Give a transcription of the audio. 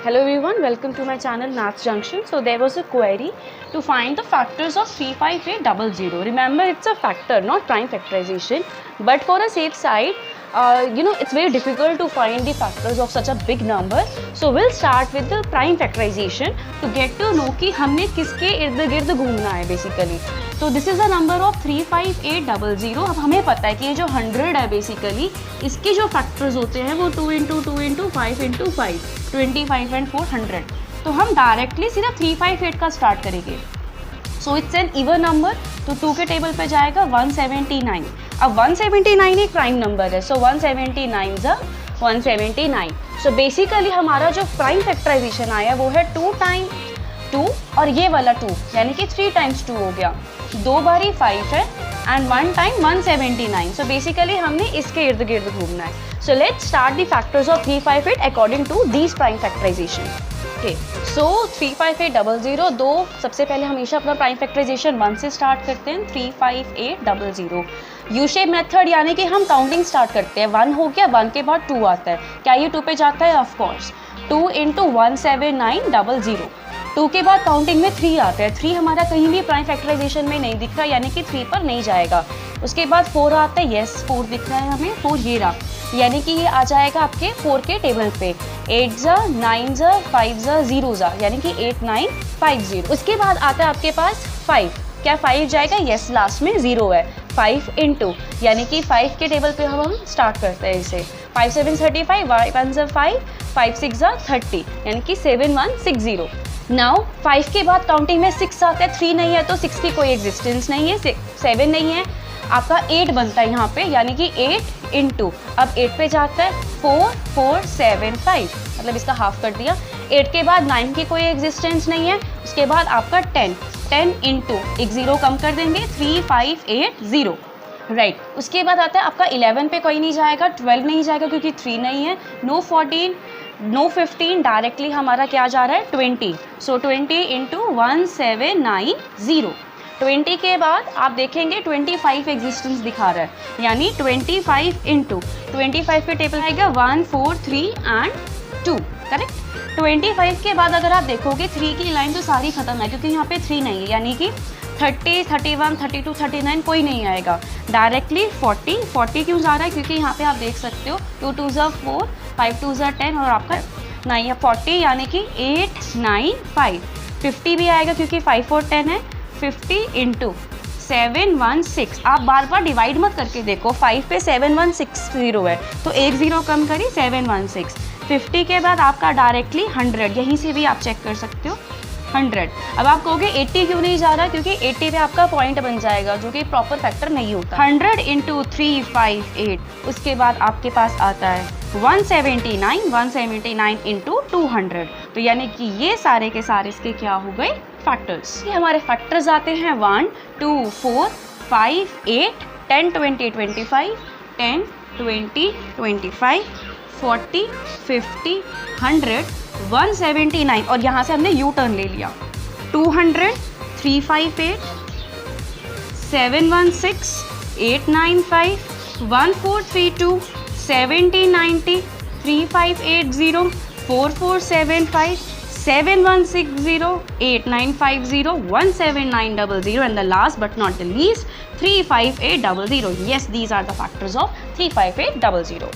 Hello everyone, welcome to my channel Maths Junction. So there was a query to find the factors of 35800. Remember, it's a factor, not prime factorization. But for a safe side, it's very difficult to find the factors of such a big number. So we'll start with the prime factorization to get to know कि हमने किसके इर्द गिर्द घूमना है basically. तो this is a number of 35800. अब हमें पता है कि ये जो 100 है बेसिकली, इसके जो फैक्टर्स होते हैं वो 2 इंटू 2 इंटू 5 इंटू 5, 25 एंड 400. तो हम डायरेक्टली सिर्फ 358 का स्टार्ट करेंगे. So it's an even number, तो 2 के टेबल पे जाएगा 179. अब 179 एक प्राइम नंबर है, सो 179 ज़ 179. सो बेसिकली हमारा जो प्राइम फैक्टराइजेशन आया वो है 2 टाइम्स 2 और ये वाला 2, यानी कि 3 टाइम्स 2 हो गया. 2 बारी 5 है एंड 1 टाइम 179. सो बेसिकली हमने इसके इर्द गिर्द घूमना है. So let's start the factors of 358 according to these prime factorization. Okay, so 35800, दो सबसे पहले हमेशा अपना प्राइम फैक्टराइजेशन 1 से स्टार्ट करते हैं. 35800 यू शेप मेथड, यानी कि हम काउंटिंग स्टार्ट करते हैं. 1 हो गया, 1 के बाद 2 आता है. क्या ये 2 पे जाता है? ऑफकोर्स. 2 इंटू 17900. 2 के बाद काउंटिंग में 3 आता है. 3 हमारा कहीं भी प्राइम फैक्टराइजेशन में नहीं दिख रहा, यानी कि 3 पर नहीं जाएगा. उसके बाद 4 आता है. येस, 4 दिख रहा है हमें. 4 ये रहा, यानी कि ये आ जाएगा आपके 4 के टेबल पे. 8 ज़ा 9 ज़ा 5 ज़ा 0 ज़ा, यानी कि 8950. उसके बाद आता है आपके पास 5. क्या 5 जाएगा? येस, लास्ट में 0 है. 5 इंटू, यानी कि 5 के टेबल पे हम स्टार्ट करते हैं इसे. 5 7 35, 1 ज़ा 5, 5 6 ज़ा 30, यानी कि 7160. नाउ 5 के बाद काउंटिंग में 6 आता है. 3 नहीं है तो 6 की कोई एग्जिस्टेंस नहीं है. 7 नहीं है, आपका 8 बनता है यहाँ पे, यानी कि 8 इंटू, अब 8 पे जाता है 4475, मतलब इसका हाफ कर दिया. 8 के बाद 9 की कोई एग्जिस्टेंस नहीं है. उसके बाद आपका 10 इंटू, एक 0 कम कर देंगे, 3580. राइट. उसके बाद आता है आपका 11 पे कोई नहीं जाएगा, 12 नहीं जाएगा क्योंकि 3 नहीं है. नो 14, नो 15, डायरेक्टली हमारा क्या जा रहा है? 20. सो 20 इंटू 1790. 20 के बाद आप देखेंगे 25 एग्जिस्टेंस दिखा रहा है, यानी 25 इंटू 25 के टेबल आएगा 1 4 3 एंड 2. करेक्ट. 25 के बाद अगर आप देखोगे 3 की लाइन तो सारी खत्म है क्योंकि यहाँ पे 3 नहीं है, यानी कि 30, 31, 32, 39 कोई नहीं आएगा. डायरेक्टली 40 क्यों जा रहा है? क्योंकि यहाँ पे आप देख सकते हो 2 2 ज़ा 4, 5 2 ज़ा 10 और आपका 9 या 40, यानी कि 895. 50 भी आएगा क्योंकि 5 और 10 है. 50 इंटू 716. आप बार बार डिवाइड मत करके देखो. 5 पे 7160 है तो एक 0 कम करी, 716. 50 के बाद आपका डायरेक्टली 100, यहीं से भी आप चेक कर सकते हो 100. अब आप कहोगे 80 क्यों नहीं जा रहा? क्योंकि 80 पे आपका पॉइंट बन जाएगा जो कि प्रॉपर फैक्टर नहीं होता. 100 इंटू 358. उसके बाद आपके पास आता है 179 इंटू 200. तो यानी कि ये सारे के सारे इसके क्या हो गए? फैक्टर्स. ये हमारे फैक्टर्स आते हैं 1 2 4 5 8 10 20 25, 10 20 25, 40 50 100 179. और यहाँ से हमने यू टर्न ले लिया. 200 358 716 895 1432 1790 3580 4475 7160 8950 17900, and the last but not the least 35800. Yes, these are the factors of 35800.